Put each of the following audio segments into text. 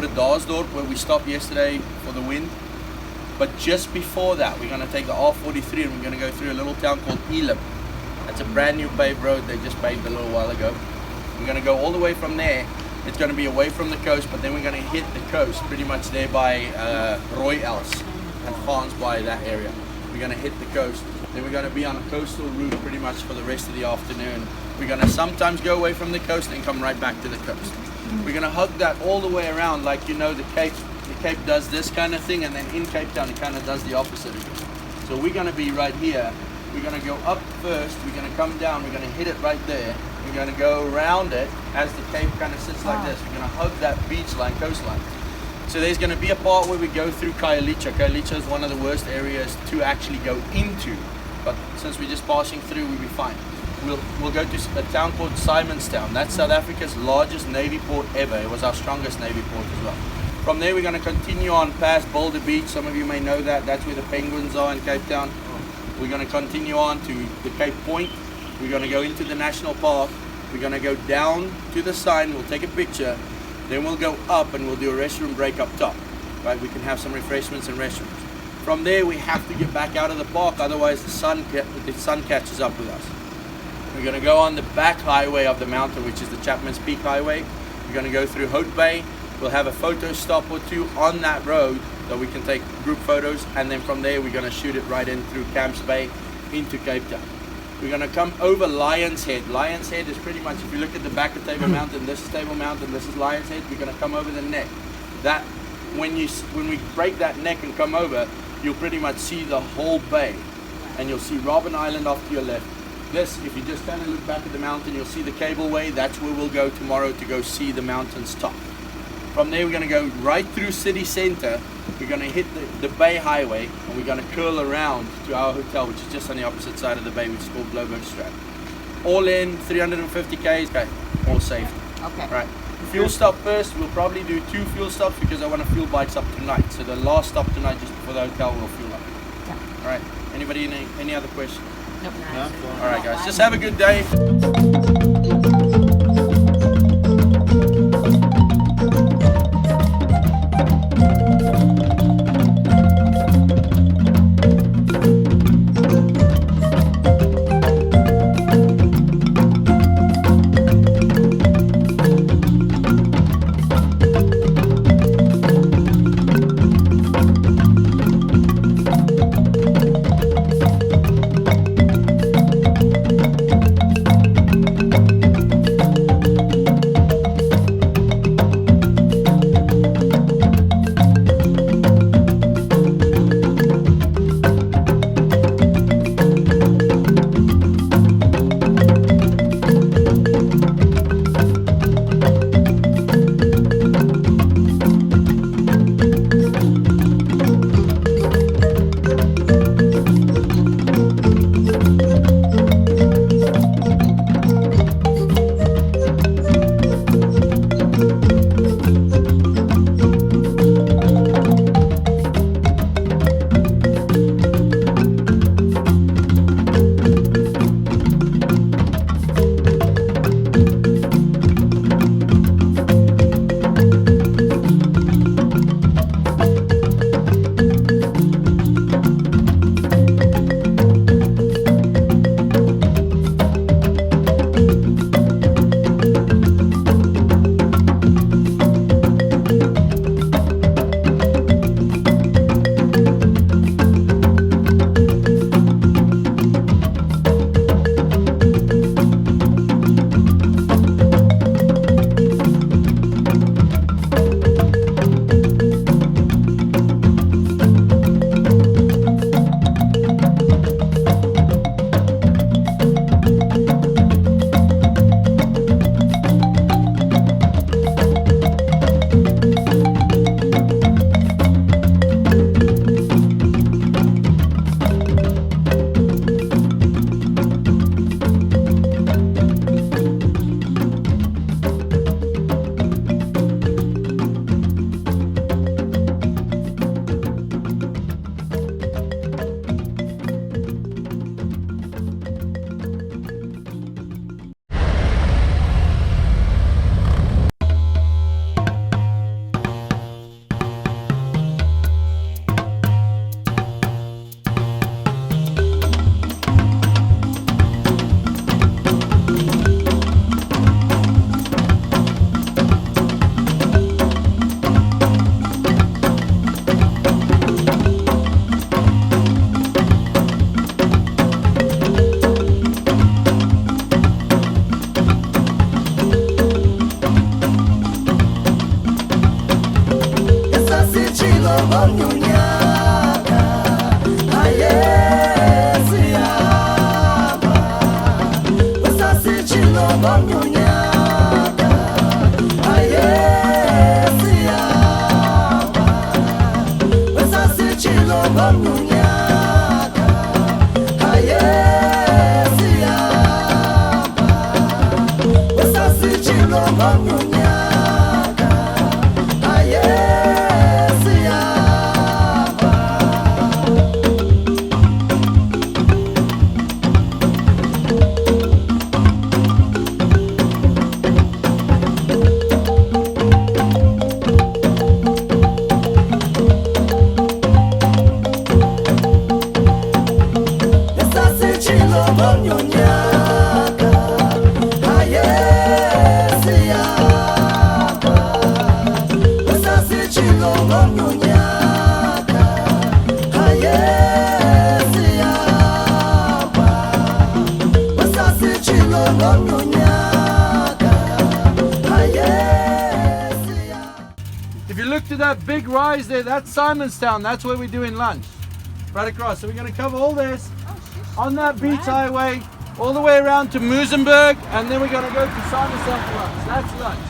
Darsdorp where we stopped yesterday for the wind. But just before that, we're going to take the R43 and we're going to go through a little town called Elim. That's a brand new paved road. They just paved a little while ago. We're going to go all the way from there. It's going to be away from the coast, but then we're going to hit the coast pretty much there by Royals and Frans by that area. We're going to hit the coast. Then we're going to be on a coastal route pretty much for the rest of the afternoon. We're going to sometimes go away from the coast and come right back to the coast. We're going to hug that all the way around, like, you know, the Cape does this kind of thing, and then in Cape Town it kind of does the opposite again. So we're going to be right here. We're going to go up first, we're going to come down, we're going to hit it right there. We're going to go around it as the Cape kind of sits like this. We're going to hug that beach line, coastline. So there's going to be a part where we go through Khayelitsha. Khayelitsha is one of the worst areas to actually go into, but since we're just passing through, we'll be fine. We'll go to a town called Simonstown. That's South Africa's largest navy port ever. It was our strongest navy port as well. From there, we're going to continue on past Boulder Beach. Some of you may know that. That's where the penguins are in Cape Town. We're going to continue on to the Cape Point. We're going to go into the national park. We're going to go down to the sign. We'll take a picture. Then we'll go up and we'll do a restroom break up top. Right? We can have some refreshments and restrooms. From there, we have to get back out of the park. Otherwise, the sun catches up with us. We're going to go on the back highway of the mountain, which is the Chapman's Peak Highway. We're going to go through Hoek Bay. We'll have a photo stop or two on that road so we can take group photos, and then from there we're going to shoot it right in through Camps Bay into Cape Town. We're going to come over Lion's Head. Lion's Head is pretty much, if you look at the back of Table Mountain, this is Table Mountain, this is Lion's Head. We're going to come over the neck. That when we break that neck and come over, you'll pretty much see the whole bay, and you'll see Robben Island off to your left. This, if you just kind of look back at the mountain, you'll see the cableway. That's where we'll go tomorrow to go see the mountain's top. From there, we're going to go right through city center. We're going to hit the Bay Highway, and we're going to curl around to our hotel, which is just on the opposite side of the bay, which is called Blaauwberg Strand. All in 350 Ks, okay, all safe. Okay. Right. Fuel stop first. We'll probably do 2 fuel stops because I want to fuel bikes up tonight. So the last stop tonight, just before the hotel, we'll fuel up. Yeah. All right. Anybody any other questions? Nope. All right, guys. Just have a good day. If you look to that big rise there, that's Simonstown. That's where we're doing lunch. Right across. So we're going to cover all this on that beach highway, all the way around to Muizenberg, and then we're going to go to Simonstown for lunch. That's lunch.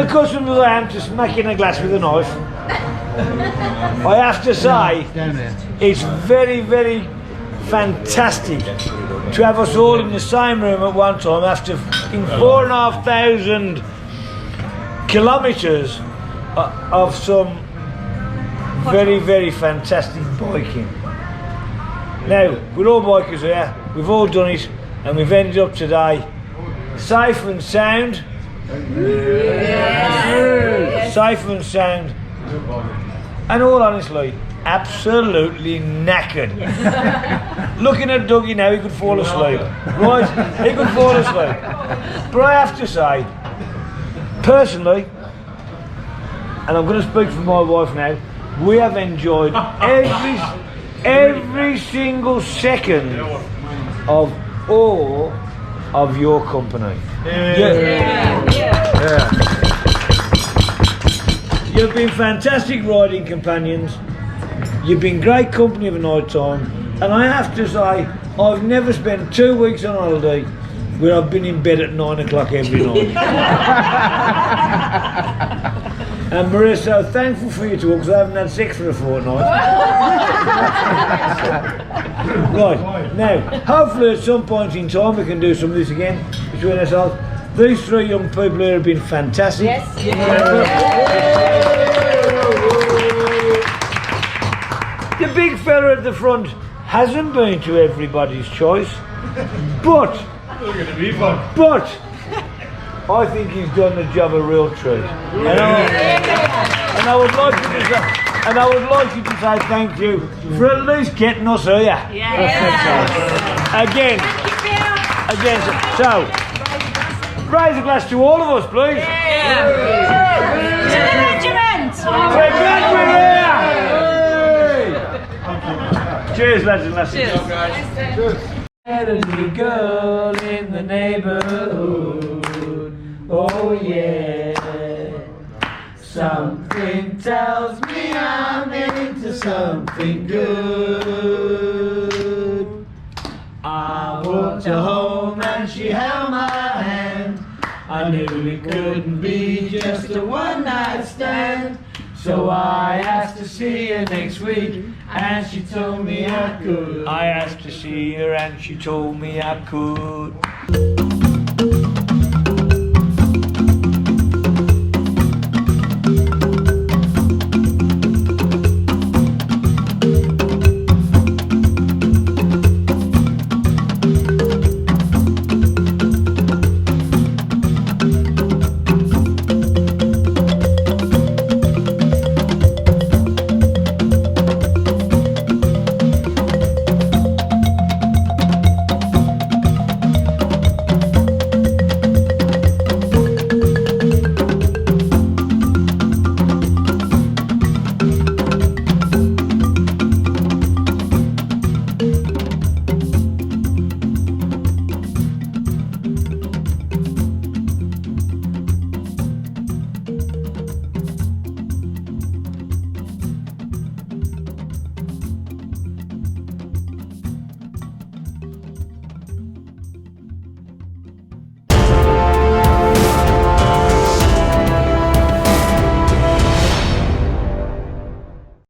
unaccustomed as I am to smacking a glass with a knife, I have to say it's very, very fantastic to have us all in the same room at one time after in 4,500 kilometres of some very, very fantastic biking. Now, we're all bikers here, we've all done it, and we've ended up today safe and sound. Safe and sound. And all honestly, absolutely knackered. Looking at Dougie now, he could fall asleep. Right? He could fall asleep. But I have to say, personally, and I'm going to speak for my wife now, we have enjoyed every single second of all of your company. You've been fantastic riding companions. You've been great company of a night time, and I have to say, I've never spent 2 weeks on holiday where I've been in bed at 9 o'clock every night. And Maria's so thankful for you two because I haven't had sex for a fortnight. Right, now, hopefully at some point in time we can do some of this again between ourselves. These three young people here have been fantastic. Yes. The big fella at the front hasn't been to everybody's choice, but I think he's done the job a real treat. And I would like you to say thank you for at least getting us here. Again. So, raise a glass to all of us, please. We're glad we're here. Cheers, lads and lasses. Cheers, guys. There's a girl in the neighborhood. Oh yeah. Something tells me I'm into something good. I walked her home and she held my hand. I knew it couldn't be just a one-night stand. So I asked to see her next week, and she told me I could. I asked to see her and she told me I could.